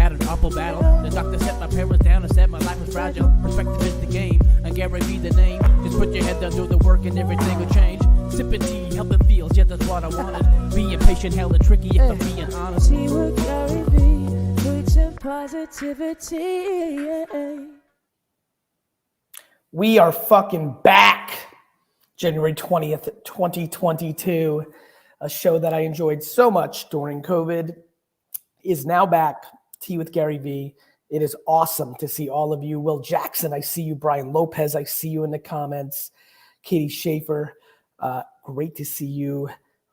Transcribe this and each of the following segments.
had an awful battle. The doctor set my parents down and said my life was fragile. Perspective is the game, and GaryVee the name. Just put your head down, do the work, and everything will change. Sipping tea, helping feels, yeah, that's what I wanted. Being patient, hella tricky if I'm being honest. Tea with GaryVee, preaching positivity. Yeah. We are fucking back. January 20th, 2022. A show that I enjoyed so much during COVID is now back. Tea with GaryVee. It is awesome to see all of you. Will Jackson, I see you. Brian Lopez, I see you in the comments. Katie Schaefer, great to see you.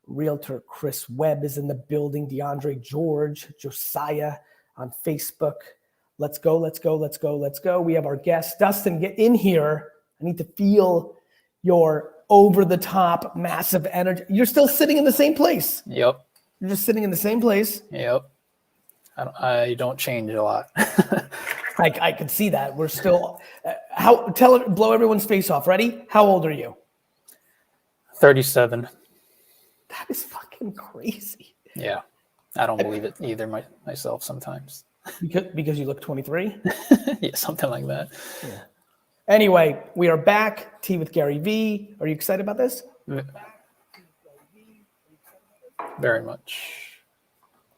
Realtor Chris Webb is in the building. DeAndre George, Josiah on Facebook. Let's go, let's go, let's go, let's go. We have our guest. Dustin, get in here. I need to feel your over-the-top massive energy. You're still sitting in the same place. Yep. You're just sitting in the same place. Yep. I don't change a lot. I can see that. We're still, blow everyone's face off. Ready? How old are you? 37. That is fucking crazy. Yeah. I don't believe it either myself sometimes. Because you look 23? Yeah, something like that. Yeah. Anyway, we are back. Tea with GaryVee. Are you excited about this? Very much.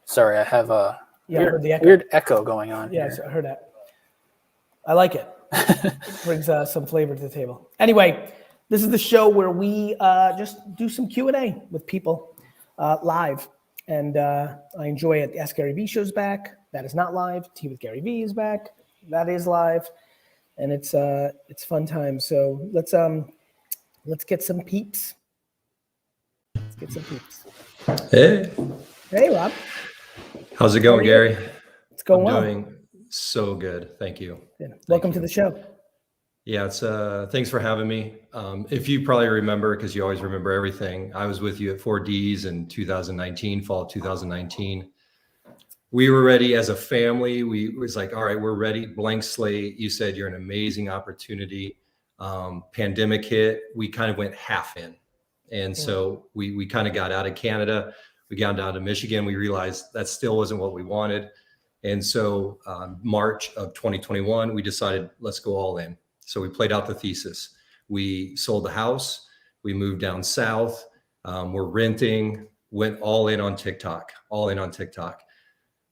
Sorry, I have a weird echo going on. Yes, here. I heard that. I like it. It brings some flavor to the table. Anyway, this is the show where we just do some Q&A with people live. And I enjoy it. Ask GaryVee show's back. That is not live. Tea with GaryVee is back. That is live. And it's fun time. So let's get some peeps. Let's get some peeps. Hey, Rob. How's it going, Gary? It's going well. I'm doing so good. Thank you. Yeah. Welcome to the show. Yeah, it's thanks for having me. If you probably remember, because you always remember everything, I was with you at 4Ds in 2019, fall of 2019. We were ready as a family. We was like, all right, we're ready. Blank slate. You said you're an amazing opportunity. Pandemic hit. We kind of went half in. And so we kind of got out of Canada. We got down to Michigan. We realized that still wasn't what we wanted. And so March of 2021, we decided, let's go all in. So we played out the thesis. We sold the house. We moved down south. We're renting, went all in on TikTok.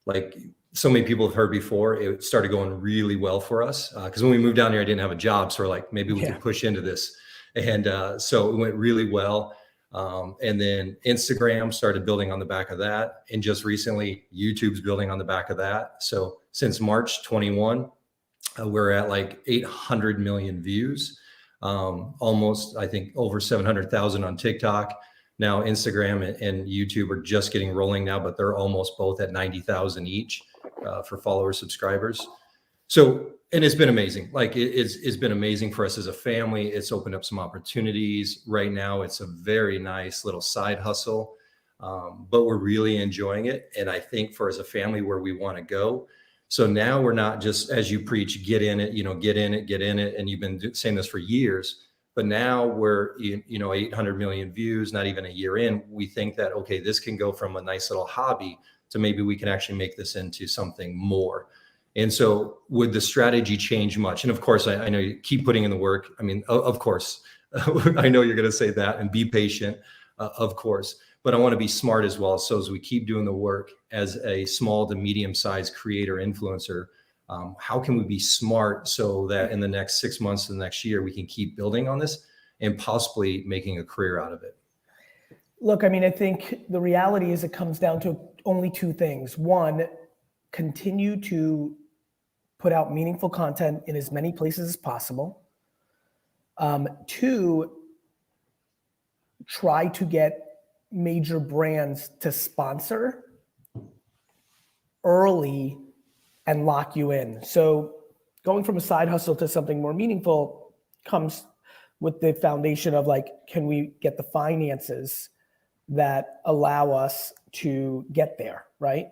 Like so many people have heard before, it started going really well for us. Because when we moved down here, I didn't have a job. So we're like, maybe we could push into this. And so it went really well. And then Instagram started building on the back of that. And just recently, YouTube's building on the back of that. So since March 21, we're at like 800 million views, almost, I think, over 700,000 on TikTok. Now Instagram and YouTube are just getting rolling now, but they're almost both at 90,000 each for followers, subscribers. So, and it's been amazing. Like it's been amazing for us as a family. It's opened up some opportunities. Right now, it's a very nice little side hustle, but we're really enjoying it. And I think for as a family where we want to go. So now we're not just, as you preach, get in it. And you've been saying this for years. But now we're, 800 million views, not even a year in. We think that, okay, this can go from a nice little hobby to maybe we can actually make this into something more. And so would the strategy change much? And of course, I know you keep putting in the work. I mean, of course, I know you're going to say that and be patient, of course. But I want to be smart as well. So as we keep doing the work as a small to medium-sized creator influencer, how can we be smart so that in the next 6 months to the next year, we can keep building on this and possibly making a career out of it? Look, I mean, I think the reality is it comes down to only two things. One, continue to put out meaningful content in as many places as possible. Two, try to get major brands to sponsor early and lock you in. So going from a side hustle to something more meaningful comes with the foundation of like, can we get the finances that allow us to get there, right?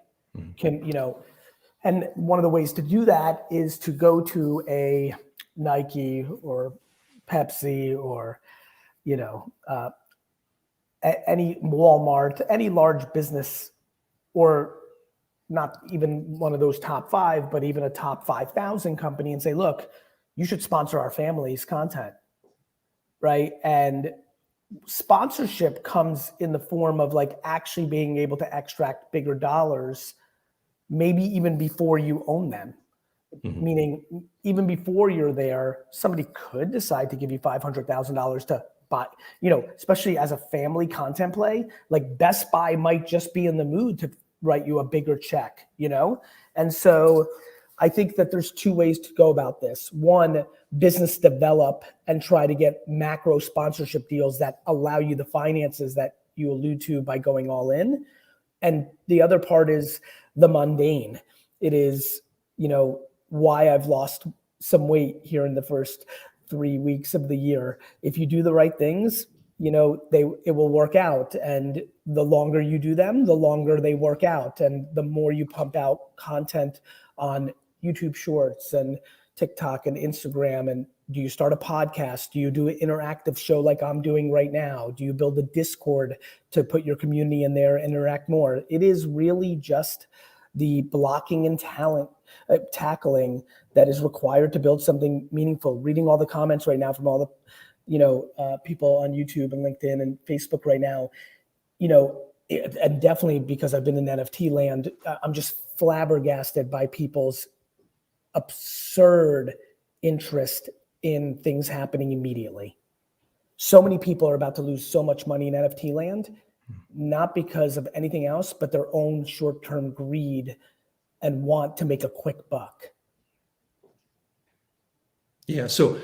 And one of the ways to do that is to go to a Nike or Pepsi or, any Walmart, any large business, or not even one of those top 5, but even a top 5,000 company and say, look, you should sponsor our family's content, right? And sponsorship comes in the form of like actually being able to extract bigger dollars, maybe even before you own them. Meaning even before you're there, somebody could decide to give you $500,000 to buy, especially as a family content play, like Best Buy might just be in the mood to write you a bigger check, And so I think that there's 2 ways to go about this. One, business develop and try to get macro sponsorship deals that allow you the finances that you allude to by going all in. And the other part is the mundane. It is, why I've lost some weight here in the first 3 weeks of the year. If you do the right things, it will work out. And the longer you do them, the longer they work out. And the more you pump out content on YouTube Shorts and TikTok and Instagram. And do you start a podcast? Do you do an interactive show like I'm doing right now? Do you build a Discord to put your community in there and interact more? It is really just the blocking and tackling that is required to build something meaningful. Reading all the comments right now from all the, people on YouTube and LinkedIn and Facebook right now, and definitely because I've been in NFT land, I'm just flabbergasted by people's absurd interest in things happening immediately. So many people are about to lose so much money in NFT land, not because of anything else, but their own short-term greed and want to make a quick buck. Yeah. So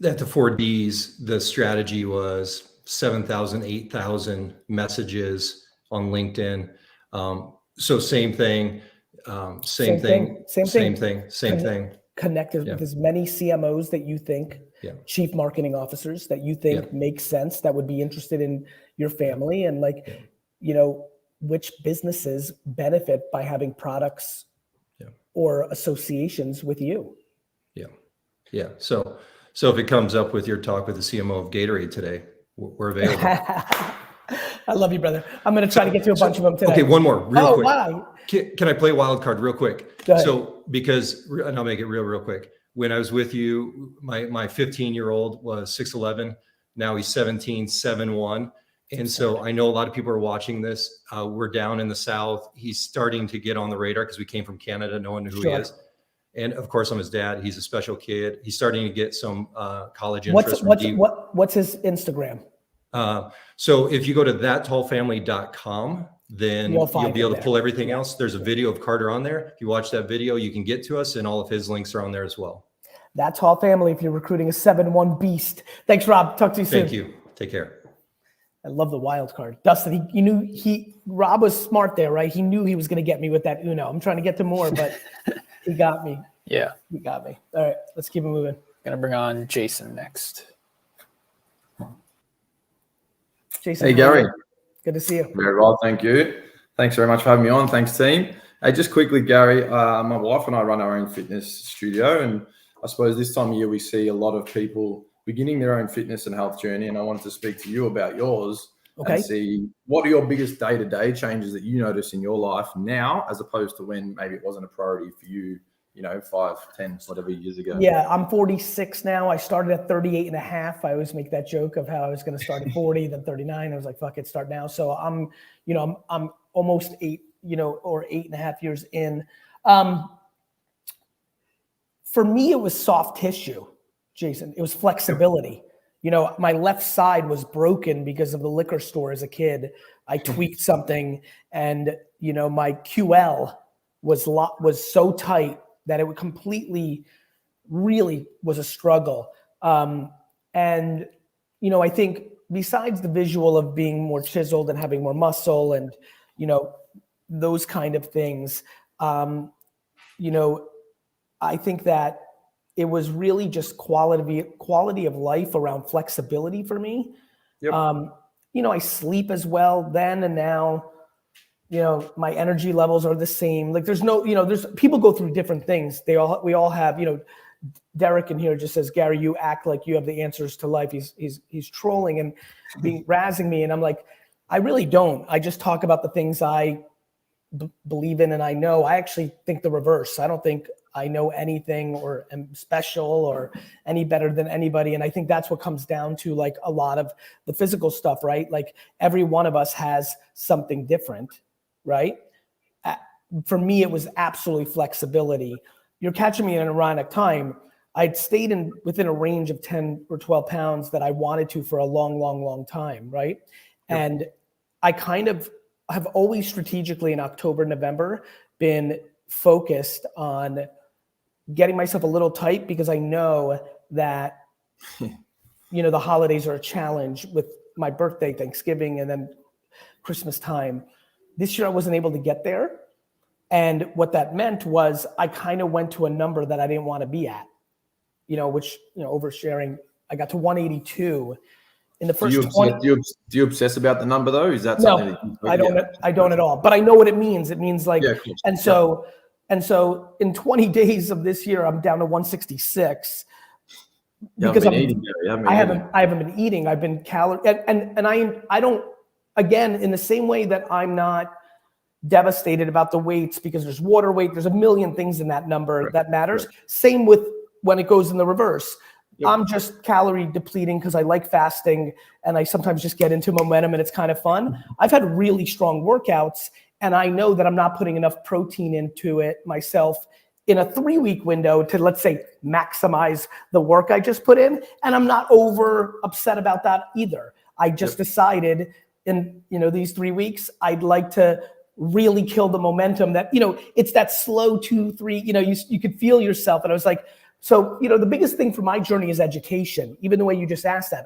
at the 4Ds, the strategy was 7,000, 8,000 messages on LinkedIn. So same thing. Same thing. Connected with as many CMOs that you think, chief marketing officers that you think make sense, that would be interested in your family, and which businesses benefit by having products or associations with you. Yeah. So if it comes up with your talk with the CMO of Gatorade today, we're available. I love you, brother. I'm going to try to get to a bunch of them today. Okay, one more real quick. Wow. Can I play wild card real quick? Go ahead. So and I'll make it real quick. When I was with you, my 15-year-old was 6'11". Now he's 17, 7'1". And so I know a lot of people are watching this. We're down in the South. He's starting to get on the radar because we came from Canada. No one knew who he is. And of course, I'm his dad. He's a special kid. He's starting to get some college interest. What's his Instagram? So if you go to thattallfamily.com, then you'll be able to pull everything else. There's a video of Carter on there. If you watch that video, you can get to us, and all of his links are on there as well. That Tall Family, if you're recruiting a 7-1 beast. Thanks, Rob. Talk to you soon. Thank you. Take care. I love the wild card. Dustin, Rob was smart there, right? He knew he was going to get me with that Uno. I'm trying to get to more, but he got me. Yeah. He got me. All right, let's keep it moving. Gonna bring on Jason next. Jason. Hey, Gary. Good to see you. Very well, thank you. Thanks very much for having me on. Thanks, team. Hey, just quickly, Gary, my wife and I run our own fitness studio, and I suppose this time of year we see a lot of people beginning their own fitness and health journey, and I wanted to speak to you about yours and see what are your biggest day-to-day changes that you notice in your life now as opposed to when maybe it wasn't a priority for you, 5, 10, whatever years ago. Yeah, I'm 46 now. I started at 38 and a half. I always make that joke of how I was going to start at 40, then 39. I was like, fuck it, start now. So I'm almost 8, or 8.5 years in. For me, it was soft tissue, Jason. It was flexibility. My left side was broken because of the liquor store as a kid. I tweaked something, and my QL was so tight that it would completely, really was a struggle. And I think besides the visual of being more chiseled and having more muscle and those kind of things, I think that it was really just quality of life around flexibility for me. Yep. I sleep as well then and now. My energy levels are the same. Like there's no, there's people go through different things. We all have, Derek in here just says, Gary, you act like you have the answers to life. He's trolling and razzing me. And I'm like, I really don't. I just talk about the things I believe in and I know. I actually think the reverse. I don't think I know anything or am special or any better than anybody. And I think that's what comes down to like a lot of the physical stuff, right? Like every one of us has something different, right? For me, it was absolutely flexibility. You're catching me in an ironic time. I'd stayed within a range of 10 or 12 pounds that I wanted to for a long, long, long time, right? Yep. And I kind of have always strategically in October, November been focused on getting myself a little tight because I know that, the holidays are a challenge with my birthday, Thanksgiving, and then Christmas time. This year I wasn't able to get there. And what that meant was I kind of went to a number that I didn't want to be at, which, oversharing, I got to 182 in the first 20. Do you obsess about the number though? Is that something? No, I don't at all, but I know what it means. It means like, and so in 20 days of this year, I'm down to 166 because I haven't been eating. I've been and I don't, again, in the same way that I'm not devastated about the weights because there's water weight, there's a million things in that number that matters. Right. Same with when it goes in the reverse. Yep. I'm just calorie depleting because I like fasting and I sometimes just get into momentum and it's kind of fun. I've had really strong workouts and I know that I'm not putting enough protein into it myself in a 3-week window to, let's say, maximize the work I just put in. And I'm not over upset about that either. I just decided in, these 3 weeks, I'd like to really kill the momentum that, it's that slow 2, 3, you could feel yourself. And I was like, so, the biggest thing for my journey is education, even the way you just asked that.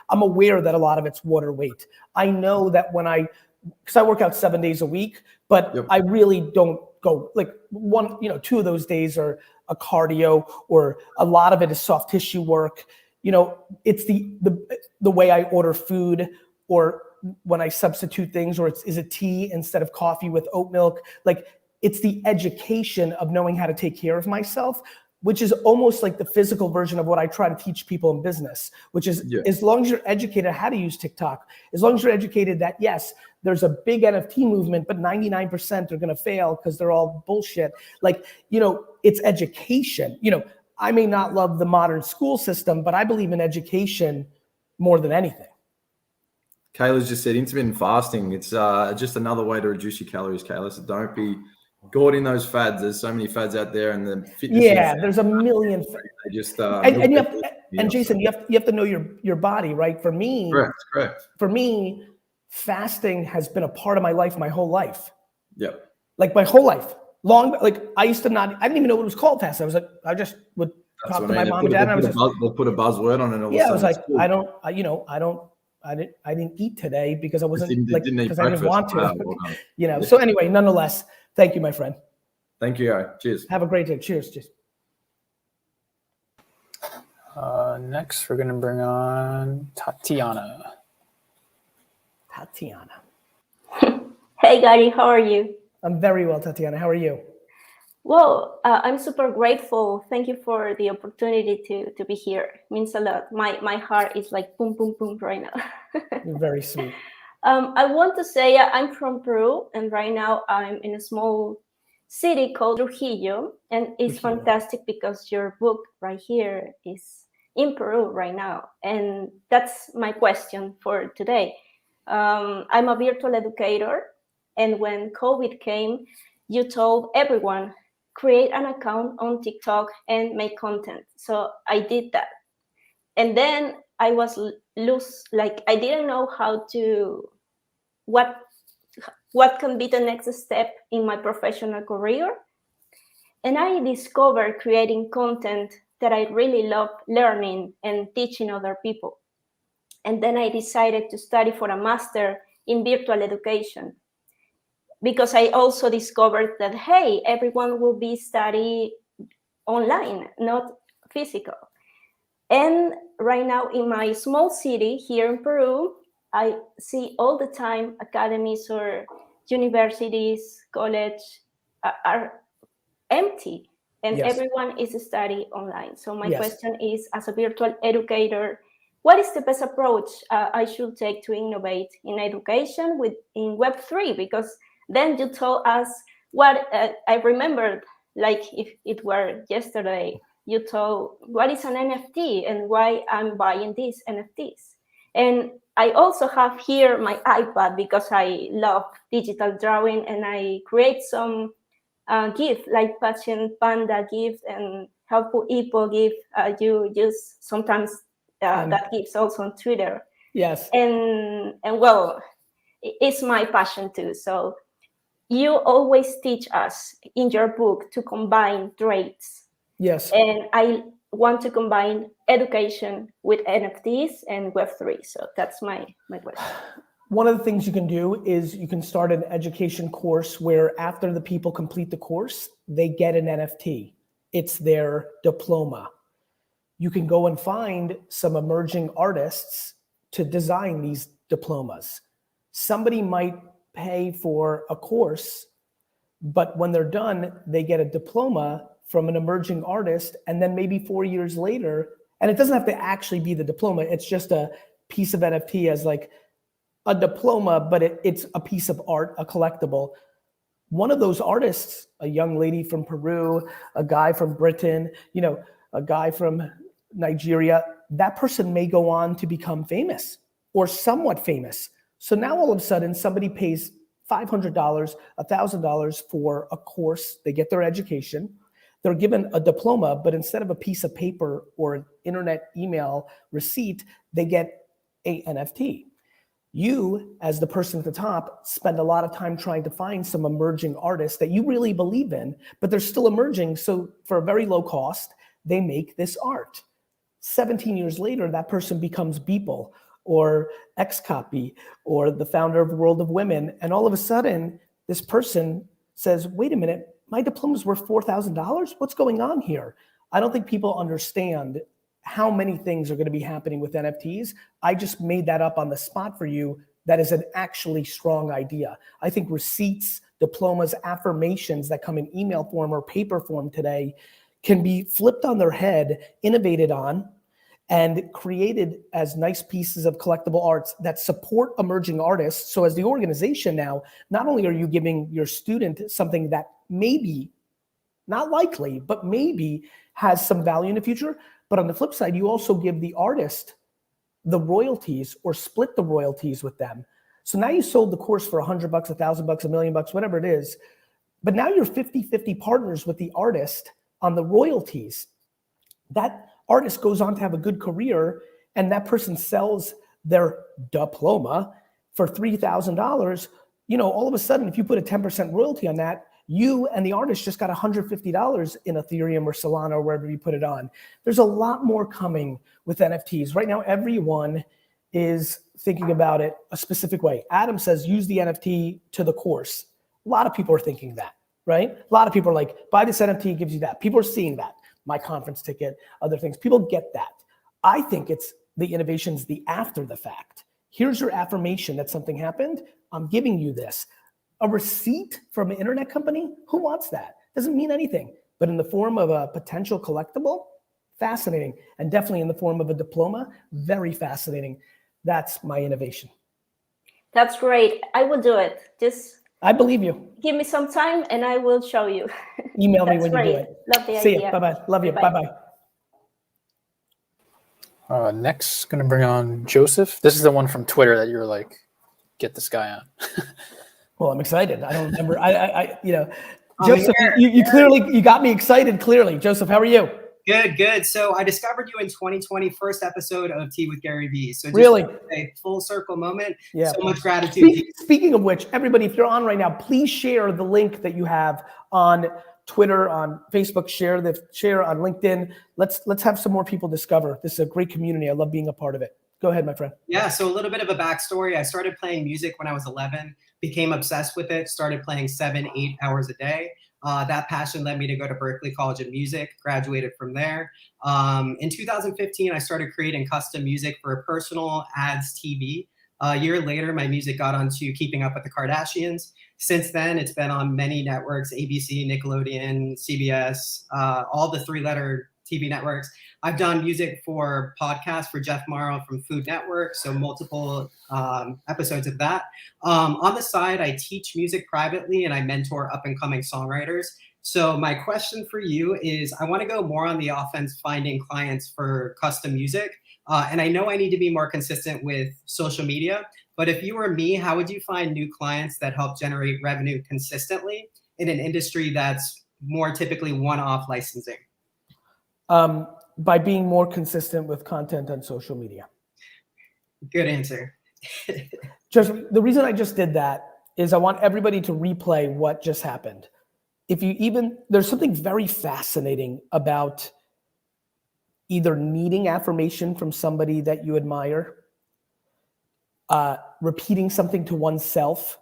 I'm aware that a lot of it's water weight. I know that because I work out 7 days a week, but I really don't go like 2 of those days are a cardio or a lot of it is soft tissue work. It's the way I order food or when I substitute things, or is it tea instead of coffee with oat milk? Like it's the education of knowing how to take care of myself, which is almost like the physical version of what I try to teach people in business, which is as long as you're educated how to use TikTok, as long as you're educated that yes, there's a big NFT movement, but 99% are going to fail because they're all bullshit. Like, it's education. I may not love the modern school system, but I believe in education more than anything. Kayla's just said intermittent fasting. It's just another way to reduce your calories, Kayla. So don't be caught in those fads. There's so many fads out there, and the fitness. Yeah, there's a million. They just and Jason, you have to know your body, right? For me, correct. For me, fasting has been a part of my life my whole life. Yeah, like my whole life. Like I used to I didn't even know what it was called fasting. I just would talk to my mom and dad. And I was they'll put a buzzword on it. I was like, I didn't eat today because I wasn't because I didn't want to. So anyway, nonetheless, thank you, my friend. Thank you. Cheers. Have a great day. Cheers. Next, we're going to bring on Tatiana. Hey, Gary, how are you? I'm very well, Tatiana. How are you? Well, I'm super grateful. Thank you for the opportunity to be here. It means a lot. My heart is like boom, boom, boom right now. You're very sweet. I want to say I'm from Peru, and right now I'm in a small city called Trujillo, and it's fantastic because your book right here is in Peru right now, and that's my question for today. I'm a virtual educator, and when COVID came, you told everyone, create an account on TikTok and make content. So I did that. And then I was loose, like I didn't know what can be the next step in my professional career. And I discovered creating content that I really love learning and teaching other people. And then I decided to study for a master in virtual education, because I also discovered that, hey, everyone will be studying online, not physical. And right now in my small city here in Peru, I see all the time academies or universities, college are empty, and everyone is studying online. So my question is, as a virtual educator, what is the best approach I should take to innovate in education in Web3? Because Then you told us what I remembered, like if it were yesterday, you told what is an NFT and why I'm buying these NFTs. And I also have here my iPad because I love digital drawing, and I create some GIF, like Patient Panda GIF and Helpful Hippo GIF. You use sometimes that GIFs also on Twitter. Yes. And well, it's my passion too. So you always teach us in your book to combine traits. Yes. And I want to combine education with NFTs and Web3. So that's my question. One of the things you can do is you can start an education course where after the people complete the course, they get an NFT. It's their diploma. You can go and find some emerging artists to design these diplomas. Somebody might pay for a course, but when they're done, they get a diploma from an emerging artist, and then maybe 4 years later, and it doesn't have to actually be the diploma, it's just a piece of NFT as like a diploma, but it's a piece of art, a collectible. One of those artists, a young lady from Peru, a guy from Britain, a guy from Nigeria, that person may go on to become famous or somewhat famous. So now all of a sudden somebody pays $500, $1,000 for a course, they get their education, they're given a diploma, but instead of a piece of paper or an internet email receipt, they get a NFT. You, as the person at the top, spend a lot of time trying to find some emerging artists that you really believe in, but they're still emerging. So for a very low cost, they make this art. 17 years later, that person becomes Beeple or Xcopy or the founder of the World of Women. And all of a sudden, this person says, wait a minute, my diploma's worth $4,000? What's going on here? I don't think people understand how many things are going to be happening with NFTs. I just made that up on the spot for you. That is an actually strong idea. I think receipts, diplomas, affirmations that come in email form or paper form today can be flipped on their head, innovated on, and created as nice pieces of collectible arts that support emerging artists. So as the organization now, not only are you giving your student something that maybe, not likely, but maybe has some value in the future, but on the flip side, you also give the artist the royalties or split the royalties with them. So now you sold the course for $100, $1,000, $1 million, whatever it is, but now you're 50-50 partners with the artist on the royalties. That artist goes on to have a good career, and that person sells their diploma for $3,000. All of a sudden, if you put a 10% royalty on that, you and the artist just got $150 in Ethereum or Solana or wherever you put it on. There's a lot more coming with NFTs. Right now, everyone is thinking about it a specific way. Adam says, use the NFT to the course. A lot of people are thinking that, right? A lot of people are like, buy this NFT, it gives you that. People are seeing that. My conference ticket, other things. People get that. I think it's the innovations, the after the fact. Here's your affirmation that something happened. I'm giving you this. A receipt from an internet company? Who wants that? Doesn't mean anything. But in the form of a potential collectible, fascinating. And definitely in the form of a diploma, very fascinating. That's my innovation. That's great. I will do it. I believe you. Give me some time and I will show you. Email me when you do it. Love the See idea. you. Bye-bye. Love you. Bye-bye. Next, going to bring on Joseph. This is the one from Twitter that you were like, get this guy on. Well, I'm excited. I don't remember. Joseph, you clearly, you got me excited clearly. Joseph, how are you? Good. So I discovered you in 2020, first episode of Tea with GaryVee. So just really a full circle moment. Yeah. So much gratitude. Speaking of which, everybody, if you're on right now, please share the link that you have on Twitter, on Facebook, share on LinkedIn. Let's have some more people discover. This is a great community. I love being a part of it. Go ahead, my friend. Yeah, so a little bit of a backstory. I started playing music when I was 11, became obsessed with it, started playing 7-8 hours a day. That passion led me to go to Berklee College of Music, graduated from there. In 2015, I started creating custom music for personal ads TV. A year later, my music got onto Keeping Up with the Kardashians. Since then, it's been on many networks, ABC, Nickelodeon, CBS, all the 3-letter TV networks. I've done music for podcasts for Jeff Morrow from Food Network, so multiple episodes of that. On the side, I teach music privately and I mentor up-and-coming songwriters. So my question for you is, I want to go more on the offense, finding clients for custom music. And I know I need to be more consistent with social media, but if you were me, how would you find new clients that help generate revenue consistently in an industry that's more typically one-off licensing? By being more consistent with content on social media. Good answer. Just the reason I just did that is I want everybody to replay what just happened. There's something very fascinating about either needing affirmation from somebody that you admire, repeating something to oneself.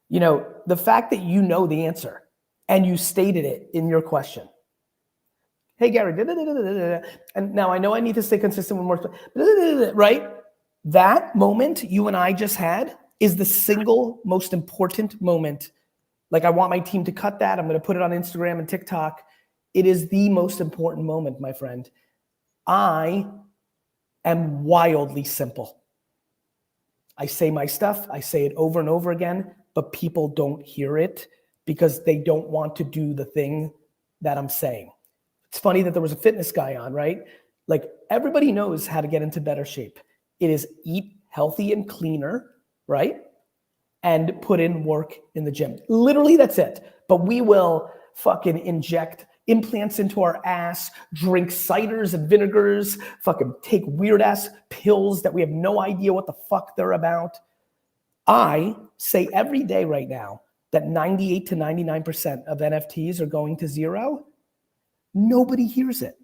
You know, the fact that you know the answer and you stated it in your question. Hey, Gary, and now I know I need to stay consistent with more, right? That moment you and I just had is the single most important moment. Like, I want my team to cut that. I'm going to put it on Instagram and TikTok. It is the most important moment, my friend. I am wildly simple. I say my stuff. I say it over and over again, but people don't hear it because they don't want to do the thing that I'm saying. It's funny that there was a fitness guy on, right? Like, everybody knows how to get into better shape. It is eat healthy and cleaner, right? And put in work in the gym. Literally, that's it. But we will fucking inject implants into our ass, drink ciders and vinegars, fucking take weird ass pills that we have no idea what the fuck they're about. I say every day right now that 98 to 99% of NFTs are going to zero. Nobody hears it.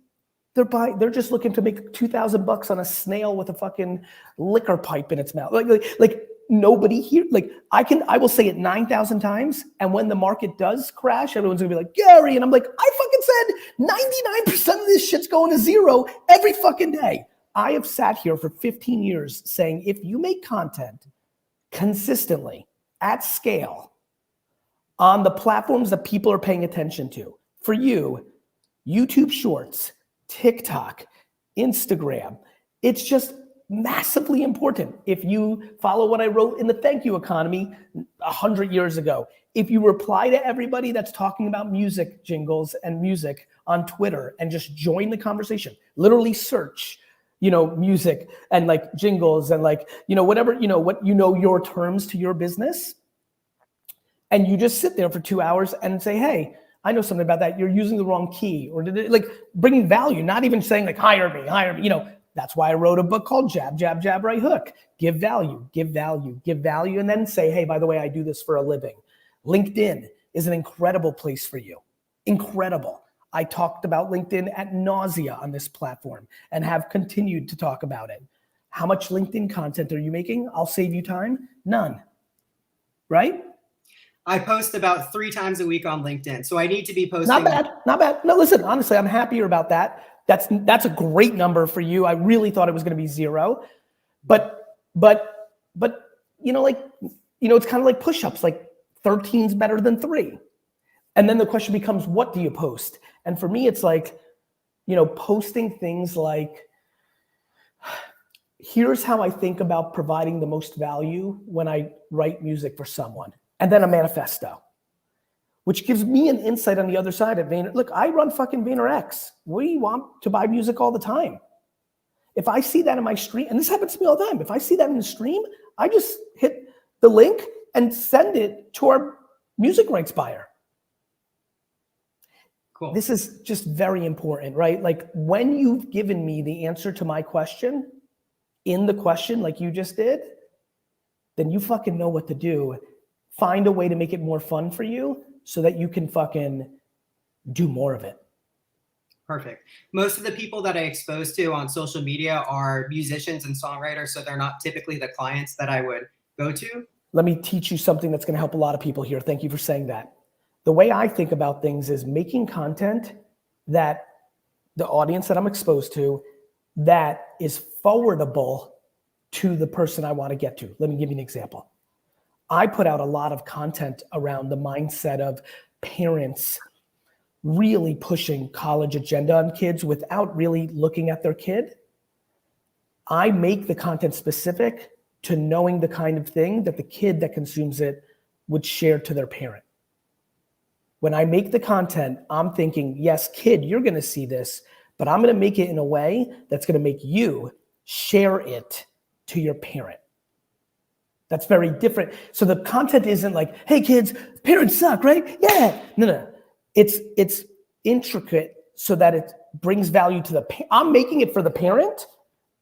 They're just looking to make $2,000 on a snail with a fucking liquor pipe in its mouth. Like nobody here. Like, I will say it 9,000 times, and when the market does crash, everyone's gonna be like, Gary, and I'm like, I fucking said 99% of this shit's going to zero every fucking day. I have sat here for 15 years saying, if you make content consistently at scale on the platforms that people are paying attention to, for you, YouTube Shorts, TikTok, Instagram, it's just massively important. If you follow what I wrote in the Thank You Economy 100 years ago, if you reply to everybody that's talking about music jingles and music on Twitter and just join the conversation, literally search, music and like jingles and like, whatever, your terms to your business. And you just sit there for 2 hours and say, hey, I know something about that. You're using the wrong key, or like bringing value, not even saying like, hire me. That's why I wrote a book called Jab, Jab, Jab, Right Hook. Give value, give value, give value. And then say, hey, by the way, I do this for a living. LinkedIn is an incredible place for you. Incredible. I talked about LinkedIn ad nausea on this platform and have continued to talk about it. How much LinkedIn content are you making? I'll save you time. None. Right? I post about 3 times a week on LinkedIn. So I need to be posting. Not bad. No, listen, honestly, I'm happier about that. That's a great number for you. I really thought it was going to be 0, but it's kind of like push-ups, like 13's better than 3. And then the question becomes, what do you post? And for me, it's like, posting things like, here's how I think about providing the most value when I write music for someone. And then a manifesto, which gives me an insight on the other side of Vayner. Look, I run fucking VaynerX. We want to buy music all the time. If I see that in my stream, and this happens to me all the time, if I see that in the stream, I just hit the link and send it to our music rights buyer. Cool. This is just very important, right? Like, when you've given me the answer to my question in the question, like you just did, then you fucking know what to do. Find a way to make it more fun for you so that you can fucking do more of it. Perfect. Most of the people that I expose to on social media are musicians and songwriters, so they're not typically the clients that I would go to. Let me teach you something that's going to help a lot of people here. Thank you for saying that. The way I think about things is making content that the audience that I'm exposed to, that is forwardable to the person I want to get to. Let me give you an example. I put out a lot of content around the mindset of parents really pushing college agenda on kids without really looking at their kid. I make the content specific to knowing the kind of thing that the kid that consumes it would share to their parent. When I make the content, I'm thinking, yes, kid, you're gonna see this, but I'm gonna make it in a way that's gonna make you share it to your parent. That's very different. So the content isn't like, hey kids, parents suck, right? Yeah, no. It's intricate so that it brings value to I'm making it for the parent,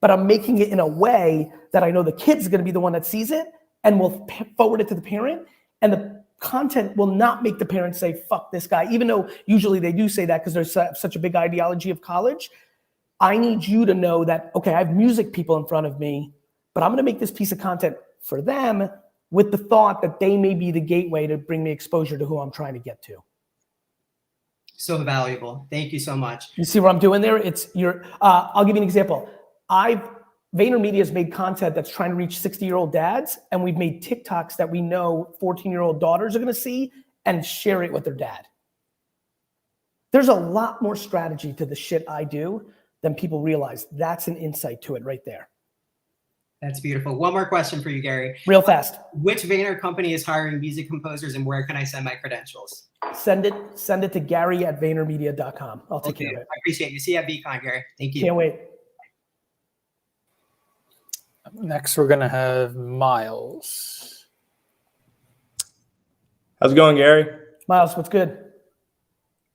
but I'm making it in a way that I know the kid's gonna be the one that sees it and will forward it to the parent, and the content will not make the parents say, fuck this guy, even though usually they do say that because there's such a big ideology of college. I need you to know that, okay, I have music people in front of me, but I'm gonna make this piece of content for them with the thought that they may be the gateway to bring me exposure to who I'm trying to get to. So valuable. Thank you so much. You see what I'm doing there? I'll give you an example. VaynerMedia has made content that's trying to reach 60-year-old dads, and we've made TikToks that we know 14-year-old daughters are gonna see and share it with their dad. There's a lot more strategy to the shit I do than people realize. That's an insight to it right there. That's beautiful. One more question for you, Gary. Real fast. Which Vayner company is hiring music composers, and where can I send my credentials? Send it to Gary@VaynerMedia.com. I'll take care of it. I appreciate you. See you at VCon, Gary. Thank you. Can't wait. Next, we're going to have Miles. How's it going, Gary? Miles, what's good?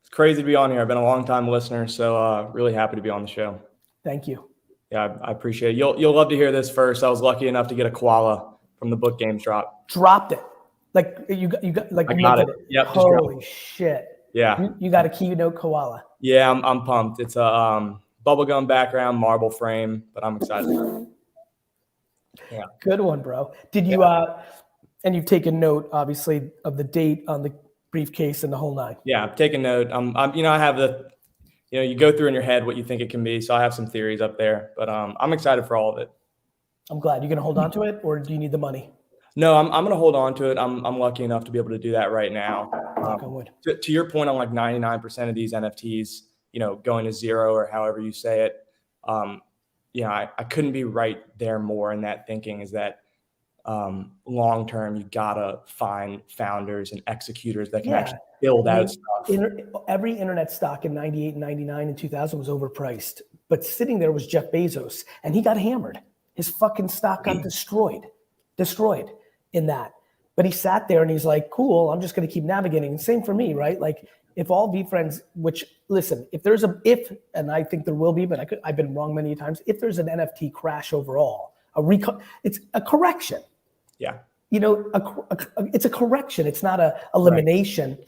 It's crazy to be on here. I've been a long time listener, so really happy to be on the show. Thank you. Yeah, I appreciate it. You'll love to hear this first. I was lucky enough to get a koala from the book Games Drop. Dropped it. Like you got like I got it. Yep. Holy shit. Yeah. You got a keynote koala. Yeah, I'm pumped. It's a bubblegum background, marble frame, but I'm excited. Yeah. Good one, bro. Did you and you've taken note, obviously, of the date on the briefcase and the whole nine. Yeah, I've taken note. I have you go through in your head what you think it can be. So I have some theories up there, but I'm excited for all of it. I'm glad. You're gonna hold on to it, or do you need the money? No, I'm gonna hold on to it. I'm lucky enough to be able to do that right now. To your point on like 99% of these NFTs, going to zero or however you say it. I couldn't be right there more in that thinking is that long term, you gotta find founders and executors that can actually build out stuff. Every internet stock in 98, 99, and 2000 was overpriced, but sitting there was Jeff Bezos, and he got hammered. His fucking stock got destroyed in that. But he sat there and he's like, cool, I'm just gonna keep navigating. And same for me, right? Like if all VeeFriends, which listen, and I think there will be, but I've been wrong many times. If there's an NFT crash overall, it's a correction. Yeah. It's a correction. It's not a elimination.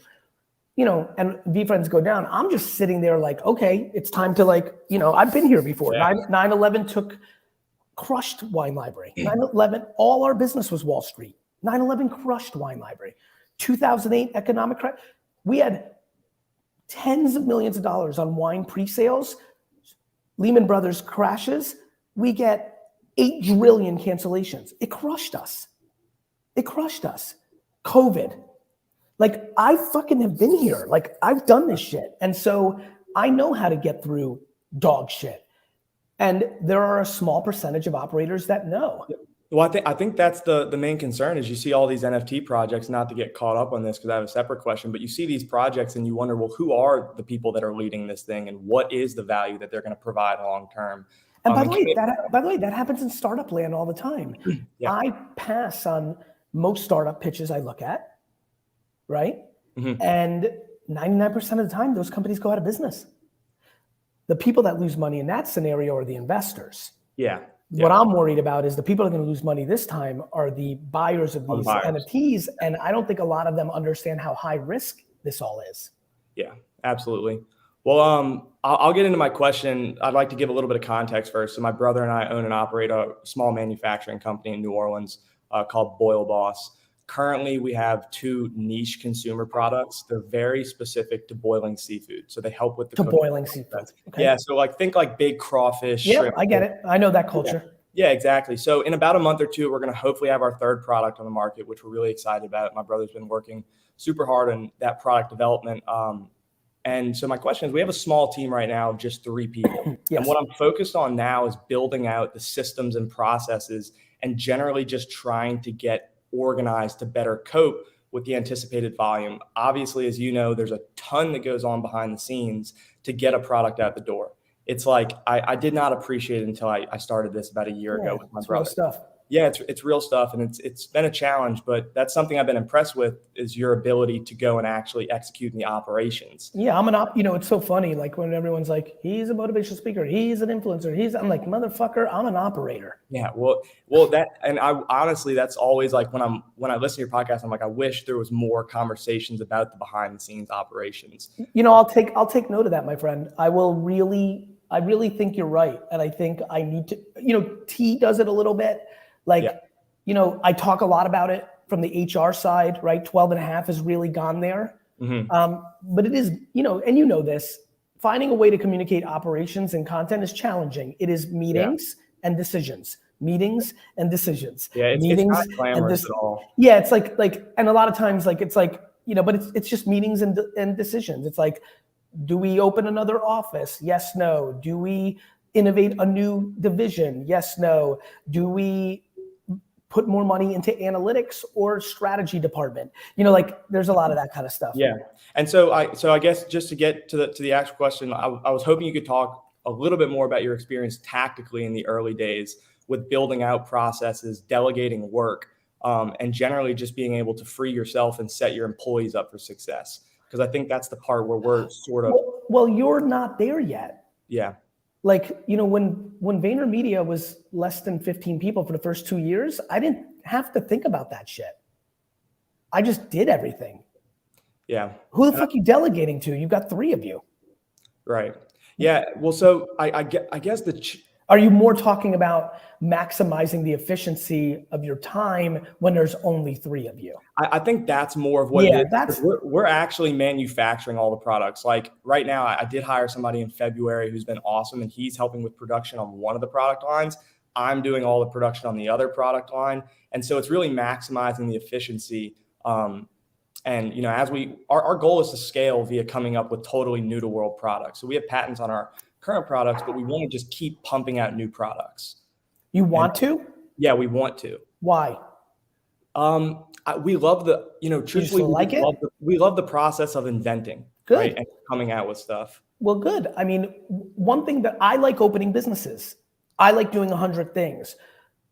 Right. And VeeFriends go down. I'm just sitting there like, okay, it's time to I've been here before. Yeah. 9/11 crushed Wine Library. 9/11, all our business was Wall Street. 9/11 crushed Wine Library. 2008 economic crash. We had tens of millions of dollars on wine pre-sales. Lehman Brothers crashes. We get 8 trillion cancellations. It crushed us. COVID. Like I fucking have been here. Like I've done this shit. And so I know how to get through dog shit. And there are a small percentage of operators that know. Well, I think that's the main concern is you see all these NFT projects, not to get caught up on this because I have a separate question, but you see these projects and you wonder, well, who are the people that are leading this thing and what is the value that they're going to provide long term? And by the way, that happens in startup land all the time. Yeah. I pass on most startup pitches I look at, right? Mm-hmm. And 99% of the time, those companies go out of business. The people that lose money in that scenario are the investors. Yeah. What I'm worried about is the people that are going to lose money this time are the buyers of these NFTs. And I don't think a lot of them understand how high risk this all is. Yeah, absolutely. Well, I'll get into my question. I'd like to give a little bit of context first. So my brother and I own and operate a small manufacturing company in New Orleans called Boil Boss. Currently, we have 2 niche consumer products. They're very specific to boiling seafood. So they help with boiling seafood. Okay. Yeah. So think like big crawfish. Yeah, shrimp. I get it. I know that culture. Yeah, exactly. So in about a month or 2, we're going to hopefully have our 3rd product on the market, which we're really excited about. My brother's been working super hard on that product development. And so my question is, we have a small team right now of just 3 people. Yes. And what I'm focused on now is building out the systems and processes and generally just trying to get organized to better cope with the anticipated volume. Obviously, as you know, there's a ton that goes on behind the scenes to get a product out the door. It's like, I did not appreciate it until I started this about a year ago with my brother. Real stuff. Yeah, it's real stuff, and it's been a challenge, but that's something I've been impressed with is your ability to go and actually execute in the operations. Yeah, it's so funny. Like when everyone's like, he's a motivational speaker, he's an influencer, I'm like, motherfucker, I'm an operator. Yeah, well, that, and I honestly, that's always like when I listen to your podcast, I'm like, I wish there was more conversations about the behind the scenes operations. I'll take note of that, my friend. I really think you're right, and I think I need to. T does it a little bit. I talk a lot about it from the HR side, right? 12.5 has really gone there. Mm-hmm. But it is, and this, finding a way to communicate operations and content is challenging. It is meetings and decisions. Meetings and decisions. Yeah, it's not glamorous at all. Yeah, it's like, and a lot of times, but it's just meetings and decisions. It's like, do we open another office? Yes, no. Do we innovate a new division? Yes, no. Do we put more money into analytics or strategy department? There's a lot of that kind of stuff. Yeah. And so I guess just to get to the actual question, I was hoping you could talk a little bit more about your experience tactically in the early days with building out processes, delegating work, and generally just being able to free yourself and set your employees up for success. Because I think that's the part where we're sort of. Well, you're not there yet. Yeah. When VaynerMedia was less than 15 people for the first 2 years, I didn't have to think about that shit. I just did everything. Yeah. Who the fuck are you delegating to? You've got 3 of you. Right. Yeah. Well, so I guess are you more talking about maximizing the efficiency of your time when there's only 3 of you? I think that's more of what it is. We're actually manufacturing all the products. Like right now, I did hire somebody in February who's been awesome, and he's helping with production on one of the product lines. I'm doing all the production on the other product line. And so it's really maximizing the efficiency. And as our goal is to scale via coming up with totally new to world products. So we have patents on our current products, but we want to just keep pumping out new products. You want to? Yeah, we want to. Why? We love truthfully, we love the process of inventing. Good. Right? And coming out with stuff. Well, good. I mean, one thing that I like opening businesses. I like doing 100 things.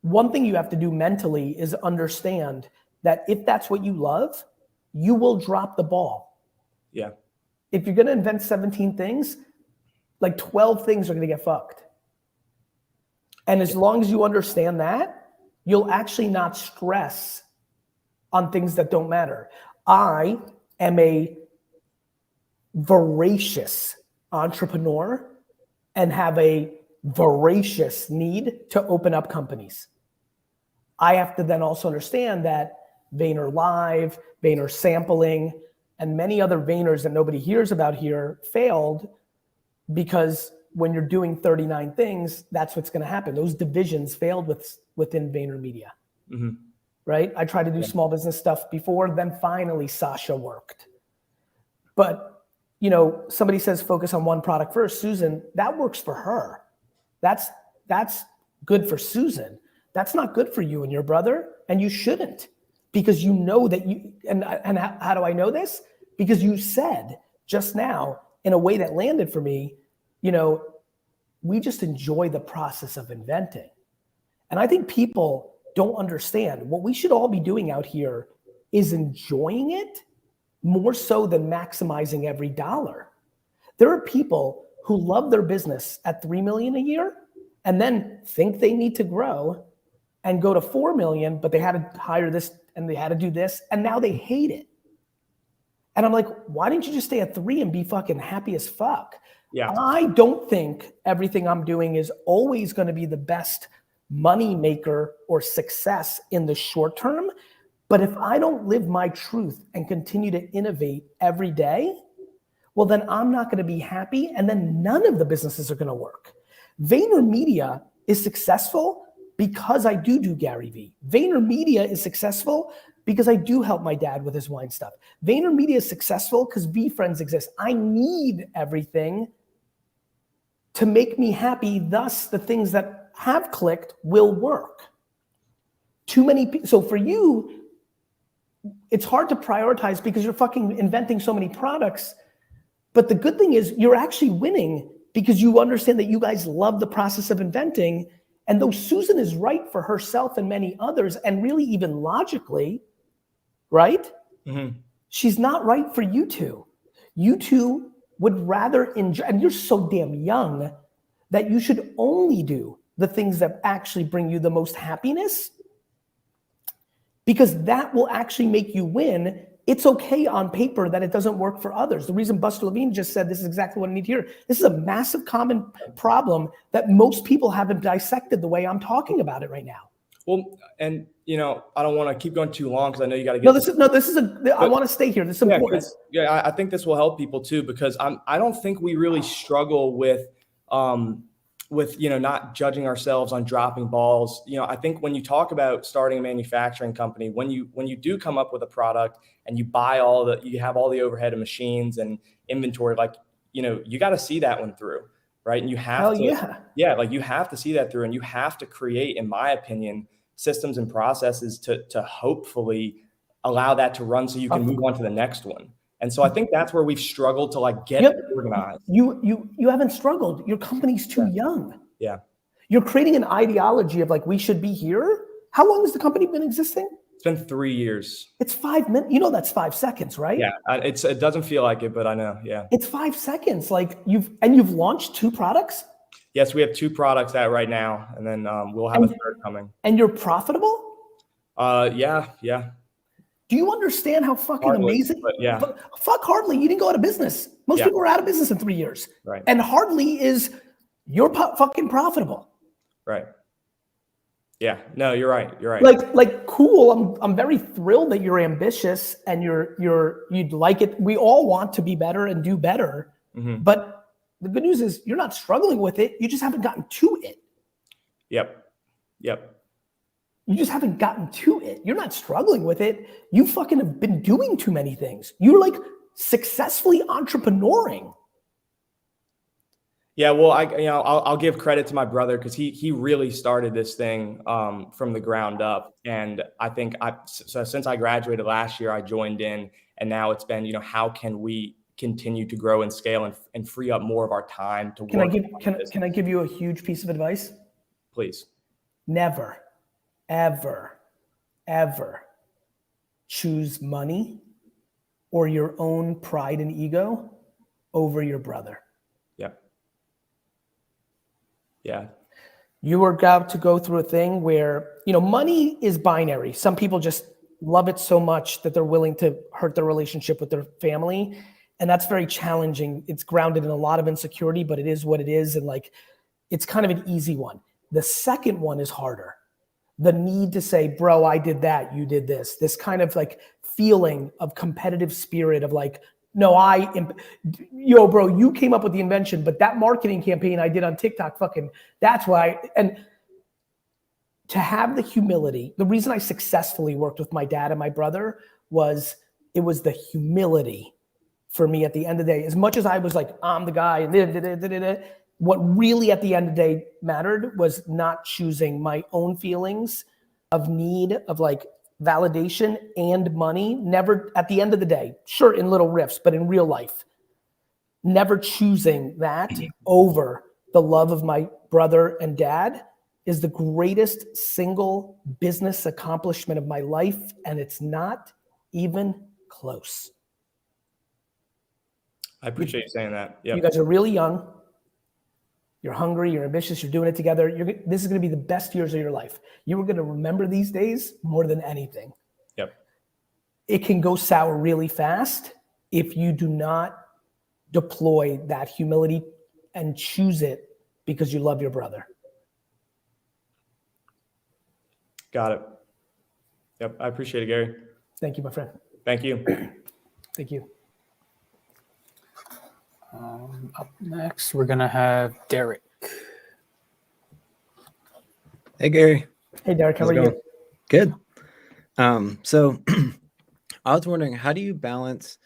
One thing you have to do mentally is understand that if that's what you love, you will drop the ball. Yeah. If you're going to invent 17 things, like 12 things are going to get fucked. And as long as you understand that, you'll actually not stress on things that don't matter. I am a voracious entrepreneur and have a voracious need to open up companies. I have to then also understand that Vayner Live, Vayner Sampling, and many other Vayners that nobody hears about here failed because when you're doing 39 things, that's what's going to happen. Those divisions failed within VaynerMedia, right? I tried to do small business stuff before, then finally Sasha worked. But, somebody says focus on one product first. Susan, that works for her. That's good for Susan. That's not good for you and your brother, and you shouldn't, because you know that and how do I know this? Because you said just now in a way that landed for me, we just enjoy the process of inventing. And I think people don't understand what we should all be doing out here is enjoying it more so than maximizing every dollar. There are people who love their business at 3 million a year and then think they need to grow and go to 4 million, but they had to hire this and they had to do this, and now they hate it. And I'm like, why didn't you just stay at 3 and be fucking happy as fuck? Yeah. I don't think everything I'm doing is always going to be the best money maker or success in the short term. But if I don't live my truth and continue to innovate every day, well, then I'm not going to be happy. And then none of the businesses are going to work. VaynerMedia is successful because I do GaryVee. VaynerMedia is successful because I do help my dad with his wine stuff. VaynerMedia is successful because VeeFriends exists. I need everything to make me happy. Thus, the things that have clicked will work. Too many people. So for you, it's hard to prioritize because you're fucking inventing so many products. But the good thing is you're actually winning because you understand that you guys love the process of inventing. And though Susan is right for herself and many others, and really even logically, right? Mm-hmm. She's not right for you two. You two would rather enjoy, and you're so damn young that you should only do the things that actually bring you the most happiness, because that will actually make you win. It's okay on paper that it doesn't work for others. The reason Buster Levine just said this is exactly what I need to hear. This is a massive common problem that most people haven't dissected the way I'm talking about it right now. Well, and you know, I don't want to keep going too long because I know you got to get. I want to stay here. This is important. I think this will help people too, because I don't think we really struggle with not judging ourselves on dropping balls. You know, I think when you talk about starting a manufacturing company, when you do come up with a product and you buy you have all the overhead of machines and inventory, like, you know, you got to see that one through, right? And you have you have to see that through, and you have to create, in my opinion, systems and processes to hopefully allow that to run so you can move on to the next one. And so I think that's where we've struggled to like get organized. You haven't struggled. Your company's too young. Yeah. You're creating an ideology of like, we should be here. How long has the company been existing? It's been 3 years. It's 5 minutes. You know, that's 5 seconds, right? Yeah. It doesn't feel like it, but I know. Yeah. It's 5 seconds. Like you've launched 2 products. Yes. We have 2 products out right now, and then we'll have a third coming. And you're profitable? Yeah. Do you understand how fucking amazing? But fuck Hardly. You didn't go out of business. Most people are out of business in 3 years. Right. And Hardly is you're fucking profitable. Right. Yeah. No, you're right. Like cool. I'm very thrilled that you're ambitious and you'd like it. We all want to be better and do better. Mm-hmm. But the good news is you're not struggling with it. You just haven't gotten to it. Yep. You just haven't gotten to it. You're not struggling with it. You fucking have been doing too many things. You're like successfully entrepreneuring. Yeah, well, I'll give credit to my brother because he really started this thing from the ground up. And I think so since I graduated last year, I joined in, and now it's been, you know, how can we continue to grow and scale and free up more of our time to work? Can I give you a huge piece of advice? Please. Never, ever, ever choose money or your own pride and ego over your brother. Yeah. You are about to go through a thing where, you know, money is binary. Some people just love it so much that they're willing to hurt their relationship with their family. And that's very challenging. It's grounded in a lot of insecurity, but it is what it is. And like, it's kind of an easy one. The second one is harder. The need to say, bro, I did that, you did this. This kind of like feeling of competitive spirit of like, no, bro, you came up with the invention, but that marketing campaign I did on TikTok, that's why. And to have the humility, the reason I successfully worked with my dad and my brother was it was the humility for me at the end of the day. As much as I was like, I'm the guy, and what really at the end of the day mattered was not choosing my own feelings of need, of like, validation and money. Never, at the end of the day, sure, in little riffs, but in real life, never choosing that over the love of my brother and dad is the greatest single business accomplishment of my life. And it's not even close. I appreciate you saying that. Yeah. You guys are really young. You're hungry, you're ambitious, you're doing it together. This is going to be the best years of your life. You are going to remember these days more than anything. Yep. It can go sour really fast if you do not deploy that humility and choose it because you love your brother. Got it. Yep. I appreciate it, Gary. Thank you, my friend. Thank you. Thank you. Up next, we're going to have Derek. Hey, Gary. Hey, Derek. How are you? Good. So I was wondering, how do you balance,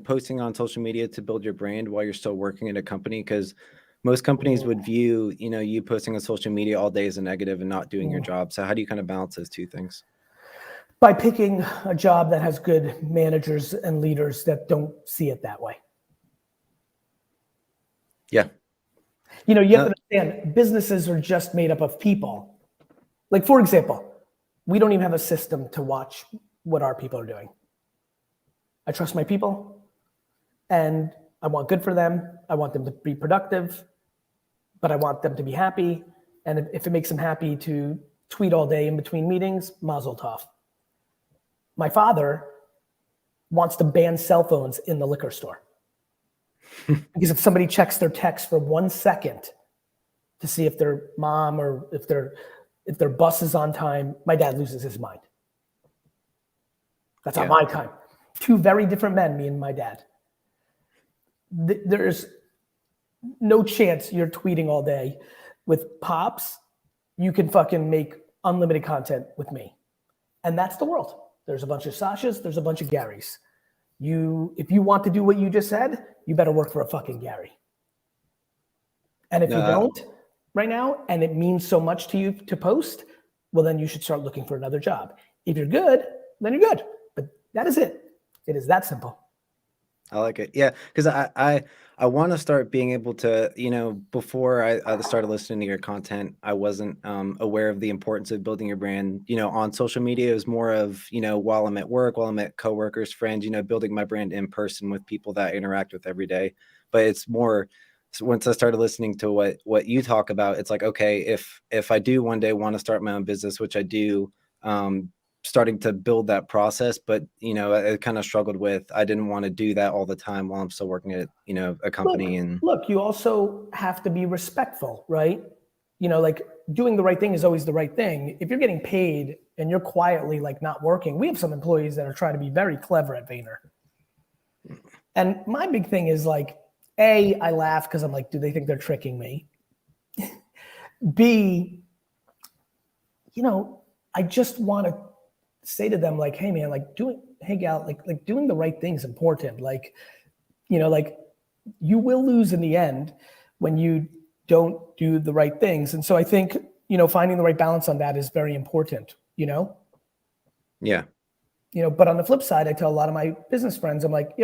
posting on social media to build your brand while you're still working at a company? Because most companies would view, you posting on social media all day as a negative and not doing your job. So how do you kind of balance those two things? By picking a job that has good managers and leaders that don't see it that way. Yeah. You have to understand, businesses are just made up of people. Like, for example, we don't even have a system to watch what our people are doing. I trust my people and I want good for them. I want them to be productive, but I want them to be happy. And if it makes them happy to tweet all day in between meetings, mazel tov. My father wants to ban cell phones in the liquor store. Because if somebody checks their text for 1 second to see if their mom or if their bus is on time, my dad loses his mind. That's on my time. Two very different men, me and my dad. There's no chance you're tweeting all day with Pops. You can fucking make unlimited content with me. And that's the world. There's a bunch of Sashas, there's a bunch of Garys. If you want to do what you just said, you better work for a fucking Gary. And if you don't right now, and it means so much to you to post, well, then you should start looking for another job. If you're good, then you're good. But that is it. It is that simple. I like it. Yeah. Cause I want to start being able to, before I started listening to your content, I wasn't aware of the importance of building your brand, on social media. It was more of, while I'm at work, while I'm at coworkers, friends, building my brand in person with people that I interact with every day. But it's more, so once I started listening to what you talk about, it's like, okay, if I do one day want to start my own business, which I do, starting to build that process, but I kind of struggled with, I didn't want to do that all the time while I'm still working at a company. Look, you also have to be respectful, right? Like, doing the right thing is always the right thing. If you're getting paid and you're quietly like not working, we have some employees that are trying to be very clever at Vayner. And my big thing is like, A, I laugh because I'm like, do they think they're tricking me? B, I just want to say to them, like, hey man, like doing the right thing is important. Like, like you will lose in the end when you don't do the right things. And so I think, finding the right balance on that is very important, Yeah. But on the flip side, I tell a lot of my business friends, I'm like,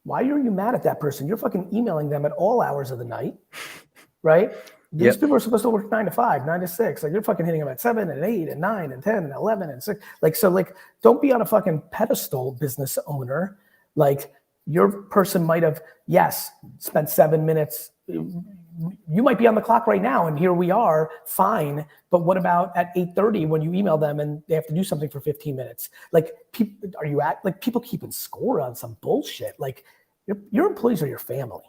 why are you mad at that person? You're fucking emailing them at all hours of the night, right? These people are supposed to work 9 to 5, 9 to 6. Like, you're fucking hitting them at 7 and 8 and 9 and 10 and 11 and 6. Like, don't be on a fucking pedestal, business owner. Like, your person might have, yes, spent 7 minutes. You might be on the clock right now and here we are, fine. But what about at 8:30 when you email them and they have to do something for 15 minutes? Like, people keeping score on some bullshit? Like, your employees are your family.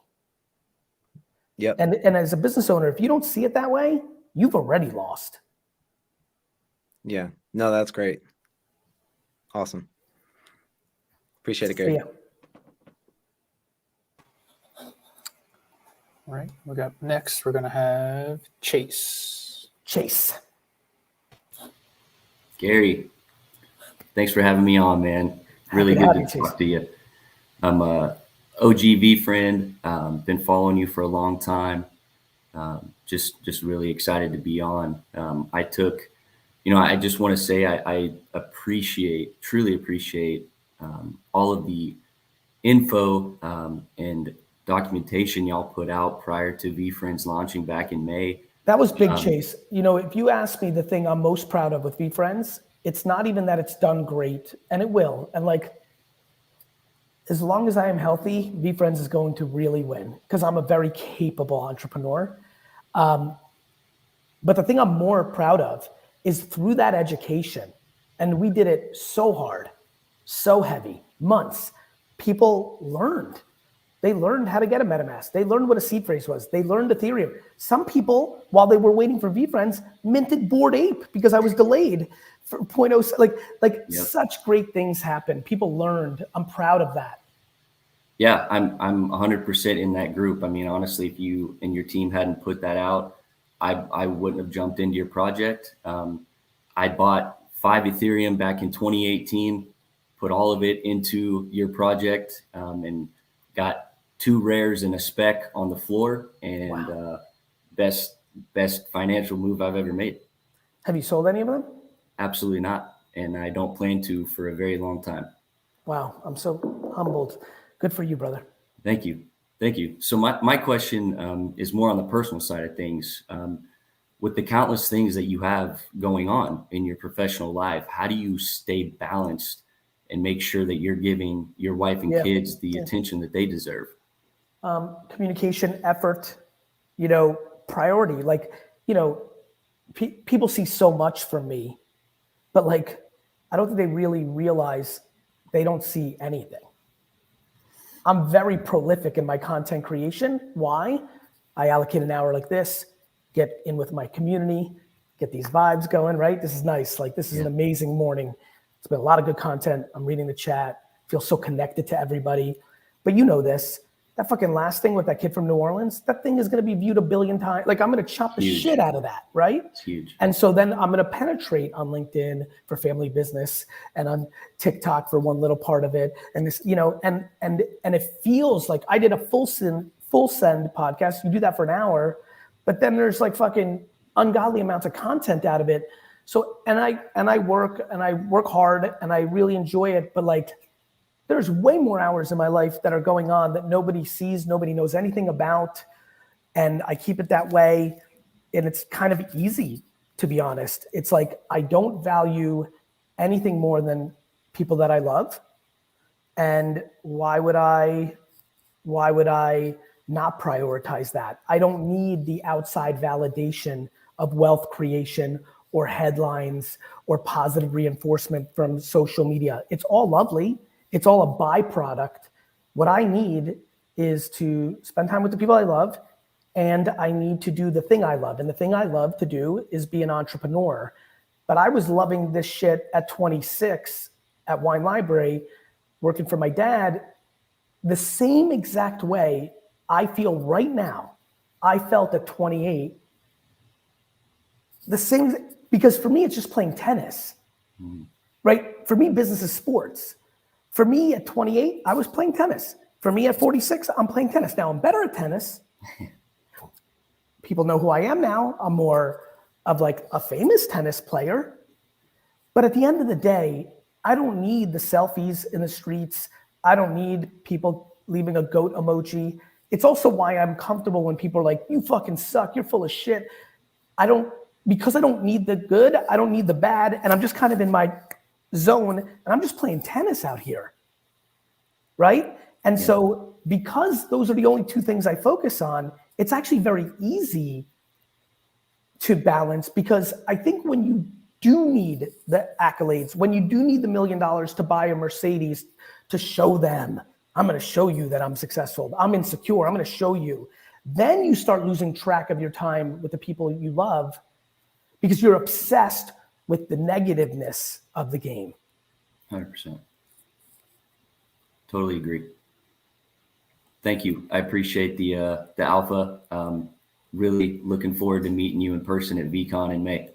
Yeah. And as a business owner, if you don't see it that way, you've already lost. Yeah. No, that's great. Awesome. Appreciate it, Gary. Yeah. All right. We got next, we're going to have Chase. Gary, thanks for having me on, man. Really good to talk to you. I'm a OGV friend. Been following you for a long time. Just really excited to be on. I just want to say I truly appreciate all of the info and documentation y'all put out prior to VFriends launching back in May. That was big, Chase. If you ask me the thing I'm most proud of with VFriends, it's not even that it's done great, and it will. And like, as long as I am healthy, VFriends is going to really win because I'm a very capable entrepreneur. But the thing I'm more proud of is through that education, and we did it so hard, so heavy, months, people learned. They learned how to get a MetaMask. They learned what a seed phrase was. They learned Ethereum. Some people, while they were waiting for VFriends, minted Bored Ape because I was delayed for 0.0. Such great things happen. People learned. I'm proud of that. Yeah, I'm 100% in that group. I mean, honestly, if you and your team hadn't put that out, I wouldn't have jumped into your project. I bought 5 Ethereum back in 2018, put all of it into your project, and got 2 rares and a spec on the floor, and best financial move I've ever made. Have you sold any of them? Absolutely not. And I don't plan to for a very long time. Wow. I'm so humbled. Good for you, brother. Thank you. Thank you. So my question is more on the personal side of things. With the countless things that you have going on in your professional life, how do you stay balanced and make sure that you're giving your wife and kids the attention that they deserve? Communication, effort, priority. Like, people see so much from me, but like, I don't think they really realize they don't see anything. I'm very prolific in my content creation. Why? I allocate an hour like this, get in with my community, get these vibes going, right? This is nice. Like, this is an amazing morning. It's been a lot of good content. I'm reading the chat, feel so connected to everybody. But you know this, that fucking last thing with that kid from New Orleans, that thing is going to be viewed 1 billion times. Like, I'm going to chop the shit out of that, right? It's huge. And so then I'm going to penetrate on LinkedIn for family business and on TikTok for one little part of it. And this, and it feels like I did a full send podcast. You do that for an hour, but then there's like fucking ungodly amounts of content out of it. So, and I work hard and I really enjoy it, but like, there's way more hours in my life that are going on that nobody sees, nobody knows anything about. And I keep it that way. And it's kind of easy, to be honest. It's like, I don't value anything more than people that I love. And why would I not prioritize that? I don't need the outside validation of wealth creation or headlines or positive reinforcement from social media. It's all lovely. It's all a byproduct. What I need is to spend time with the people I love, and I need to do the thing I love. And the thing I love to do is be an entrepreneur. But I was loving this shit at 26 at Wine Library, working for my dad, the same exact way I feel right now, I felt at 28. The same, because for me, it's just playing tennis, right? For me, business is sports. For me at 28, I was playing tennis. For me at 46, I'm playing tennis. Now I'm better at tennis. People know who I am now. I'm more of like a famous tennis player. But at the end of the day, I don't need the selfies in the streets. I don't need people leaving a goat emoji. It's also why I'm comfortable when people are like, you fucking suck, you're full of shit. Because I don't need the good, I don't need the bad, and I'm just kind of in my zone, and I'm just playing tennis out here, right? And so because those are the only 2 things I focus on, it's actually very easy to balance, because I think when you do need the accolades, when you do need the $1 million to buy a Mercedes to show them, I'm going to show you that I'm successful, I'm insecure, I'm going to show you, then you start losing track of your time with the people you love, because you're obsessed with the negativeness of the game. 100%. Totally agree. Thank you. I appreciate the alpha. Really looking forward to meeting you in person at VCon in May.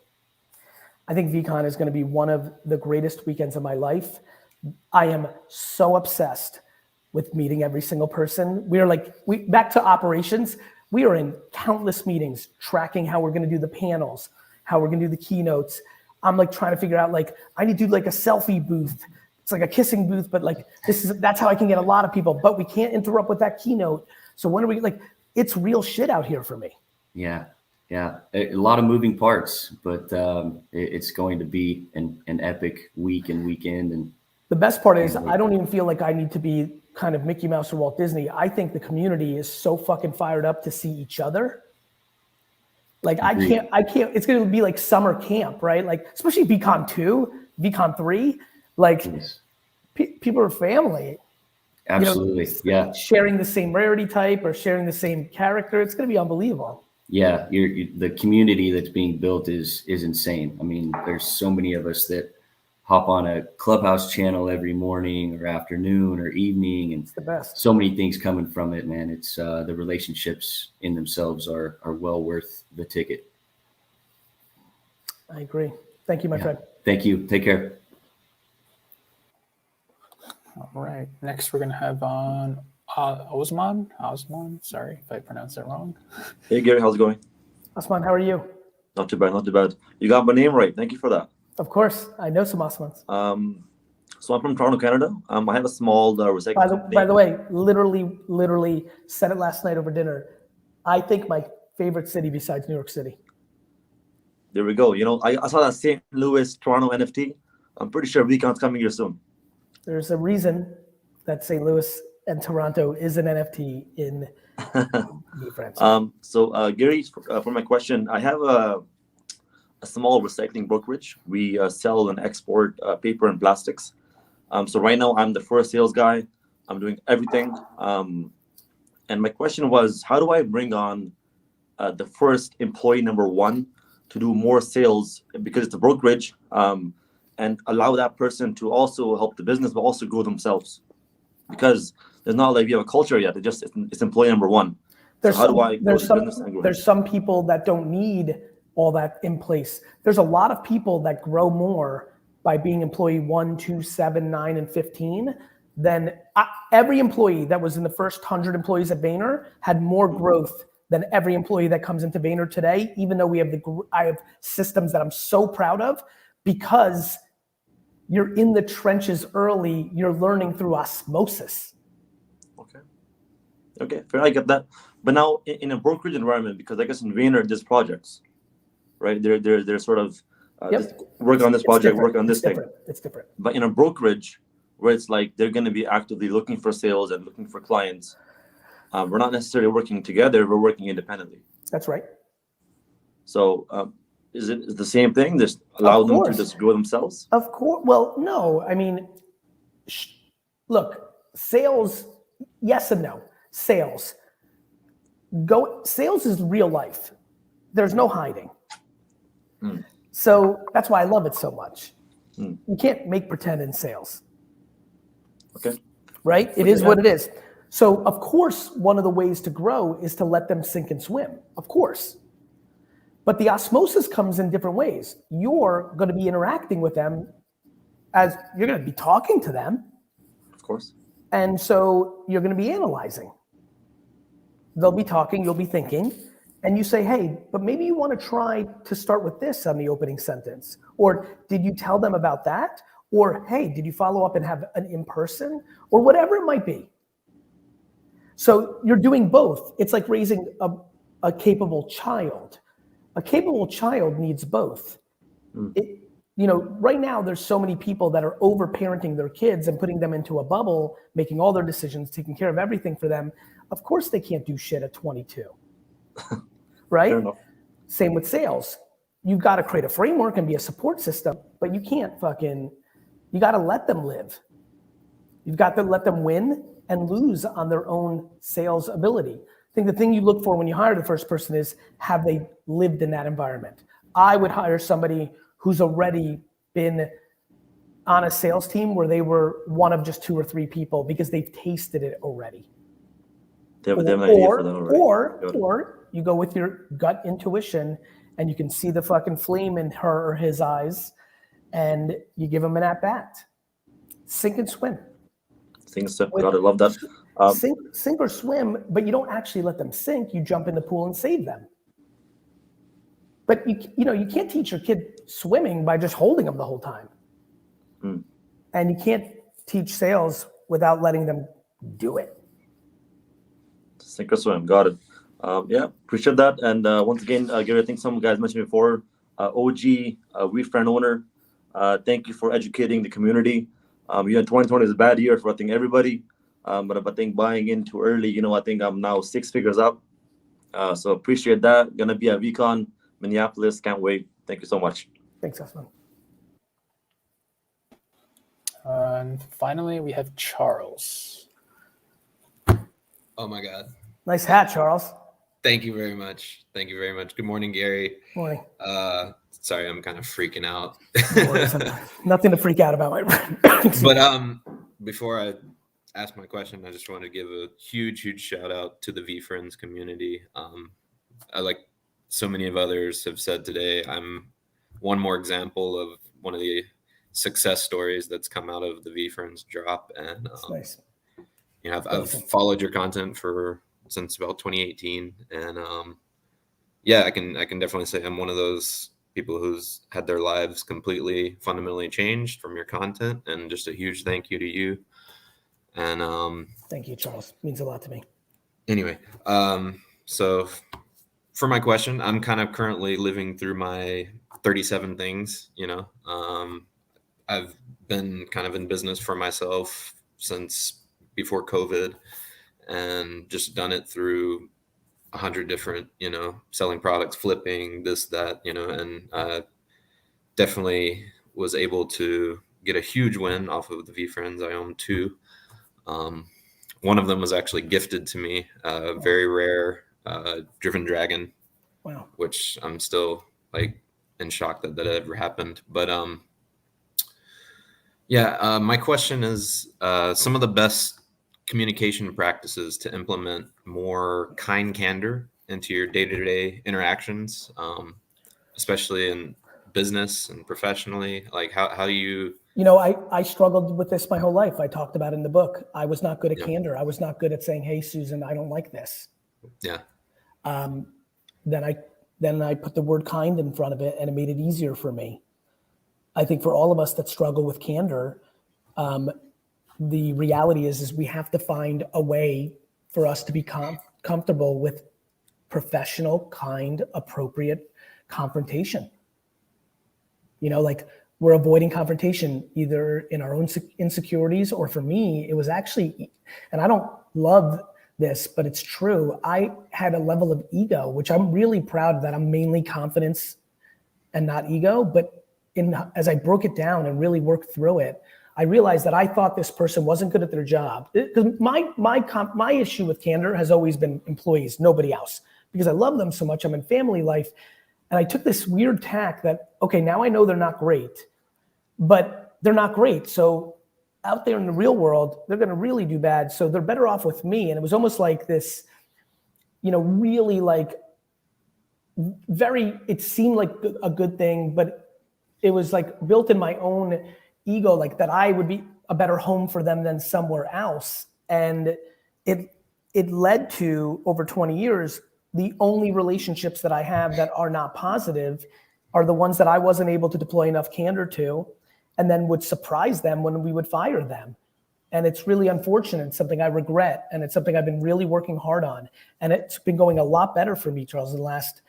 I think VCon is going to be one of the greatest weekends of my life. I am so obsessed with meeting every single person. Back to operations. We are in countless meetings, tracking how we're going to do the panels, how we're going to do the keynotes. I'm like trying to figure out, like, I need to do like a selfie booth. It's like a kissing booth, but like, that's how I can get a lot of people, but we can't interrupt with that keynote. So when are we, like, it's real shit out here for me. Yeah. A lot of moving parts, but it's going to be an epic week and weekend. And the best part is I don't even feel like I need to be kind of Mickey Mouse or Walt Disney. I think the community is so fucking fired up to see each other. Like, I can't, it's going to be like summer camp, right? Like, especially VCon 2, VCon 3, like people are family. Absolutely. Sharing the same rarity type or sharing the same character. It's going to be unbelievable. Yeah. The community that's being built is insane. I mean, there's so many of us that hop on a Clubhouse channel every morning or afternoon or evening, and it's the best. So many things coming from it, man. It's the relationships in themselves are well worth the ticket. I agree. Thank you, my friend. Thank you. Take care. All right. Next, we're going to have on Osman. Sorry if I pronounced that wrong. Hey, Gary, how's it going? Osman, how are you? Not too bad, not too bad. You got my name right. Thank you for that. Of course. I know some Osmans. So I'm from Toronto, Canada. I have a small recycling. By the way, literally said it last night over dinner. I think my favorite city besides New York City. There we go. You know, I saw that St. Louis, Toronto NFT. I'm pretty sure VCon's coming here soon. There's a reason that St. Louis and Toronto is an NFT in France. So Gary, for my question, I have a small recycling brokerage. We sell and export paper and plastics. So right now I'm the first sales guy. I'm doing everything. And my question was, how do I bring on the first employee number one to do more sales, because it's a brokerage, and allow that person to also help the business, but also grow themselves? Because there's not like we have a culture yet. It's employee number one. So how do I grow the business and grow? There's some people that don't need all that in place. There's a lot of people that grow more by being employee 1, 2, 7, 9, and 15 than every employee that was in the first 100 employees at Vayner had more growth than every employee that comes into Vayner today, even though I have systems that I'm so proud of, because you're in the trenches early, you're learning through osmosis. Okay, fair, I get that. But now in a brokerage environment, because I guess in Vayner there's projects, right? They're sort of just work on this project, work on this thing. It's different. But in a brokerage where it's like they're going to be actively looking for sales and looking for clients, we're not necessarily working together, we're working independently. That's right. So is it the same thing? Just allow them to just grow themselves? Of course. Well, no. I mean, look, sales, yes and no. Sales is real life. There's no hiding. So that's why I love it so much. You can't make pretend in sales. Okay. Right? It is what it is. So of course, one of the ways to grow is to let them sink and swim. Of course. But the osmosis comes in different ways. You're going to be interacting with them as you're going to be talking to them. Of course. And so you're going to be analyzing. They'll be talking, you'll be thinking, and you say, hey, but maybe you want to try to start with this on the opening sentence. Or did you tell them about that? Or, hey, did you follow up and have an in-person? Or whatever it might be. So you're doing both. It's like raising a capable child. A capable child needs both. Right now there's so many people that are over-parenting their kids and putting them into a bubble, making all their decisions, taking care of everything for them. Of course they can't do shit at 22, right? Same with sales. You've got to create a framework and be a support system, but you can't you got to let them live. You've got to let them win and lose on their own sales ability. I think the thing you look for when you hire the first person is, have they lived in that environment? I would hire somebody who's already been on a sales team where they were one of just 2 or 3 people because they've tasted it already. They have an idea for them already. Or you go with your gut intuition and you can see the fucking flame in her or his eyes and you give them an at-bat. Sink and swim. God, I love that. Sink or swim, but you don't actually let them sink. You jump in the pool and save them. But you can't teach your kid swimming by just holding them the whole time. And you can't teach sales without letting them do it. Sink or swim, got it. Yeah, appreciate that. And once again, Gary, I think some guys mentioned before, OG, WeFriend owner, thank you for educating the community. 2020 is a bad year for I think everybody, but I think buying in too early, I think I'm now 6 figures up. So appreciate that. Gonna be at VCon, Minneapolis. Can't wait. Thank you so much. Thanks, Osman. And finally, we have Charles. Oh my God. Nice hat, Charles. Thank you very much. Thank you very much. Good morning, Gary. Morning. Sorry, I'm kind of freaking out. Nothing to freak out about, my friend. But before I ask my question, I just want to give a huge shout out to the VFriends community. I like so many of others have said today, I'm one more example of one of the success stories that's come out of the VFriends drop. And That's nice. you know, I've followed your content since about 2018, and yeah, I can definitely say I'm one of those people who's had their lives completely fundamentally changed from your content, and just a huge thank you to you. And thank you, Charles. Means a lot to me. Anyway, so for my question, I'm kind of currently living through my 37 things. You know, I've been kind of in business for myself since before COVID, and just done it through 100 different, you know, selling products, flipping, this, that, you know, and definitely was able to get a huge win off of the VFriends. I own 2. One of them was actually gifted to me, a very rare driven dragon. Wow. Which I'm still like in shock that ever happened. But yeah, my question is some of the best communication practices to implement more kind candor into your day-to-day interactions, especially in business and professionally. Like how you know, I struggled with this my whole life. I talked about it in the book. I was not good at candor. I was not good at saying, hey, Susan, I don't like this. Yeah. Then I put the word kind in front of it, and it made it easier for me. I think for all of us that struggle with candor, the reality is we have to find a way for us to be comfortable with professional, kind, appropriate confrontation. You know, like we're avoiding confrontation either in our own insecurities, or for me, it was actually, and I don't love this, but it's true. I had a level of ego, which I'm really proud that I'm mainly confidence and not ego. But as I broke it down and really worked through it, I realized that I thought this person wasn't good at their job. Because my issue with candor has always been employees, nobody else, because I love them so much. I'm in family life. And I took this weird tack that, okay, now I know they're not great, but they're not great. So out there in the real world, they're going to really do bad. So they're better off with me. And it was almost like this, you know, really like it seemed like a good thing, but it was like built in my own ego, like that I would be a better home for them than somewhere else. And it led to, over 20 years, the only relationships that I have that are not positive are the ones that I wasn't able to deploy enough candor to, and then would surprise them when we would fire them. And it's really unfortunate. It's something I regret, and it's something I've been really working hard on. And it's been going a lot better for me, Charles, in the last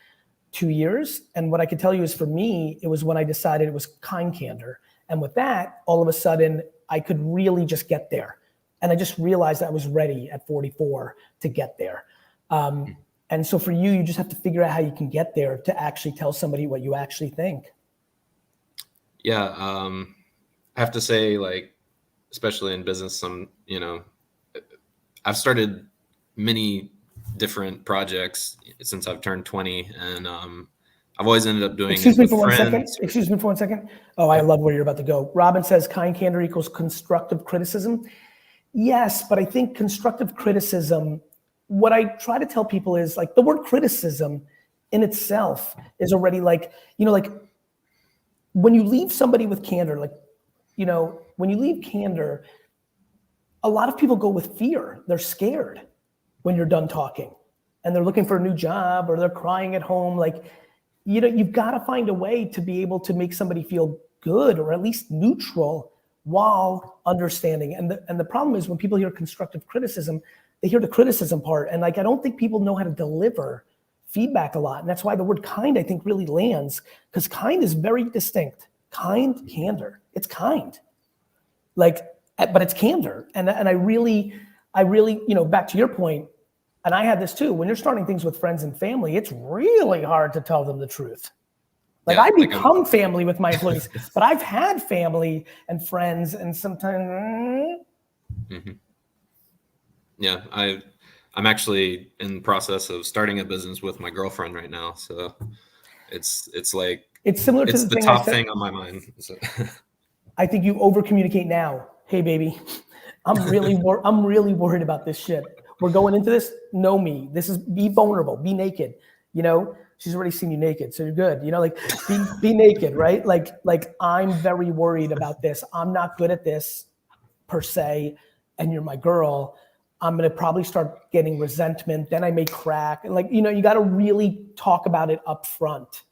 2 years. And what I can tell you is, for me, it was when I decided it was kind candor. And with that, all of a sudden, I could really just get there. And I just realized I was ready at 44 to get there. And so for you, you just have to figure out how you can get there to actually tell somebody what you actually think. Yeah, I have to say, like, especially in business, you know, I've started many different projects since I've turned 20, and I've always ended up doing Excuse it me with for 1 friends. second. Excuse me for 1 second. Oh, I love where you're about to go. Robin says kind candor equals constructive criticism. Yes, but I think constructive criticism, what I try to tell people is, like, the word criticism in itself is already like, you know, like when you leave somebody with candor, like, you know, when you leave candor, a lot of people go with fear. They're scared when you're done talking, and they're looking for a new job, or they're crying at home. Like, you know, you've got to find a way to be able to make somebody feel good, or at least neutral, while understanding. And the problem is, when people hear constructive criticism, they hear the criticism part. And like, I don't think people know how to deliver feedback a lot. And that's why the word kind, I think, really lands, because kind is very distinct. Kind, candor, it's kind. Like, but it's candor. And I really, you know, back to your point, and I had this too, when you're starting things with friends and family, it's really hard to tell them the truth. Like, I become family with my employees, but I've had family and friends, and sometimes. Yeah, I'm actually in the process of starting a business with my girlfriend right now, so it's like it's similar to the top thing on my mind. So. I think you over communicate now. Hey, baby, I'm really worried about this shit. We're going into this. Know me. This is, be vulnerable. Be naked. you know, she's already seen you naked, so you're good. You know, like be naked, right? Like I'm very worried about this. I'm not good at this per se, and you're my girl. I'm gonna probably start getting resentment. Then I may crack, and like, you know, you got to really talk about it up front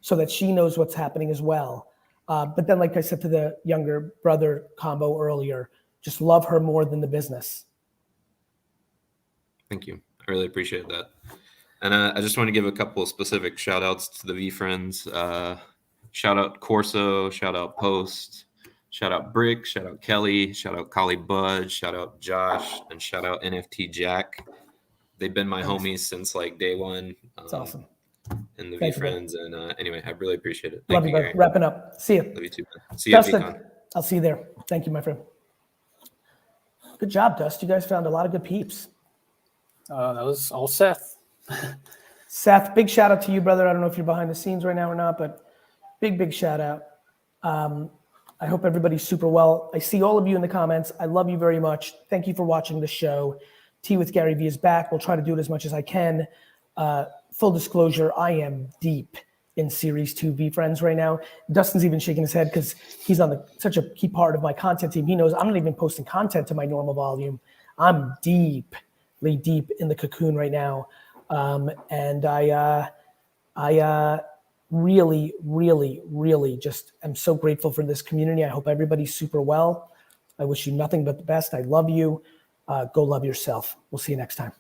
so that she knows what's happening as well. But then, like I said to the younger brother combo earlier, just love her more than the business. Thank you. I really appreciate that. And I just want to give a couple of specific shout outs to the V friends. Shout out Corso, shout out Post, shout out Brick, shout out Kelly, shout out Kali Bud, shout out Josh, and shout out NFT Jack. They've been my homies since like day one. That's awesome. And the Thank V you, friends. And anyway, I really appreciate it. Love Thank you, you, bro. Gary. Wrapping up. See you. Love you too, man. See you at Dustin, VCon. I'll see you there. Thank you, my friend. Good job, Dust. You guys found a lot of good peeps. That was all Seth. Seth, big shout out to you, brother. I don't know if you're behind the scenes right now or not, but big shout out. I hope everybody's super well. I see all of you in the comments. I love you very much. Thank you for watching the show. Tea with Gary Vee is back. We'll try to do it as much as I can. Full disclosure, I am deep in Series 2 V Friends right now. Dustin's even shaking his head because he's on such a key part of my content team. He knows I'm not even posting content to my normal volume. I'm deeply deep in the cocoon right now. And I really just am so grateful for this community. I hope everybody's super well. I wish you nothing but the best. I love you. Go love yourself. We'll see you next time.